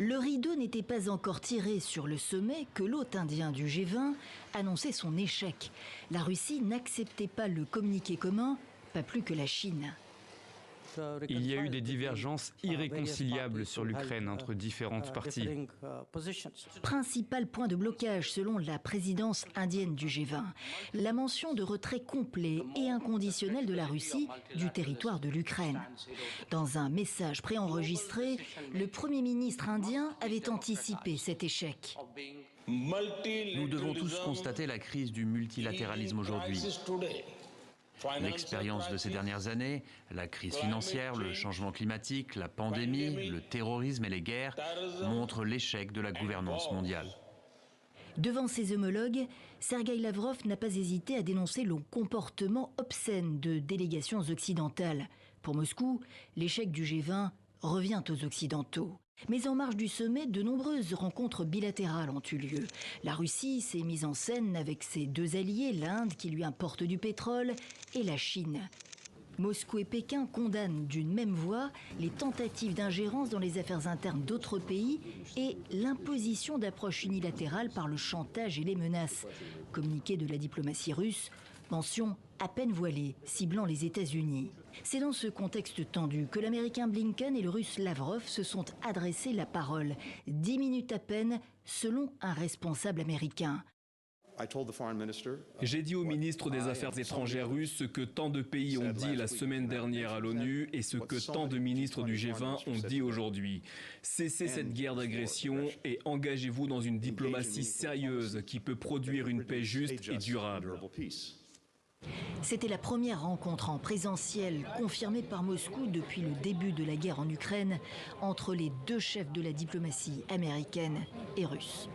Le rideau n'était pas encore tiré sur le sommet que l'hôte indien du G20 annonçait son échec. La Russie n'acceptait pas le communiqué commun, pas plus que la Chine. Il y a eu des divergences irréconciliables sur l'Ukraine entre différentes parties. Principal point de blocage selon la présidence indienne du G20, la mention de retrait complet et inconditionnel de la Russie du territoire de l'Ukraine. Dans un message préenregistré, le Premier ministre indien avait anticipé cet échec. Nous devons tous constater la crise du multilatéralisme aujourd'hui. L'expérience de ces dernières années, la crise financière, le changement climatique, la pandémie, le terrorisme et les guerres montrent l'échec de la gouvernance mondiale. Devant ses homologues, Sergueï Lavrov n'a pas hésité à dénoncer le comportement obscène de délégations occidentales. Pour Moscou, l'échec du G20 revient aux Occidentaux. Mais en marge du sommet, de nombreuses rencontres bilatérales ont eu lieu. La Russie s'est mise en scène avec ses deux alliés, l'Inde qui lui importe du pétrole et la Chine. Moscou et Pékin condamnent d'une même voix les tentatives d'ingérence dans les affaires internes d'autres pays et l'imposition d'approches unilatérales par le chantage et les menaces. Communiqué de la diplomatie russe, mention à peine voilée, ciblant les États-Unis. C'est dans ce contexte tendu que l'Américain Blinken et le Russe Lavrov se sont adressés la parole, 10 minutes à peine, selon un responsable américain. J'ai dit au ministre des Affaires étrangères russe ce que tant de pays ont dit la semaine dernière à l'ONU et ce que tant de ministres du G20 ont dit aujourd'hui. Cessez cette guerre d'agression et engagez-vous dans une diplomatie sérieuse qui peut produire une paix juste et durable. C'était la première rencontre en présentiel confirmée par Moscou depuis le début de la guerre en Ukraine entre les deux chefs de la diplomatie américaine et russe.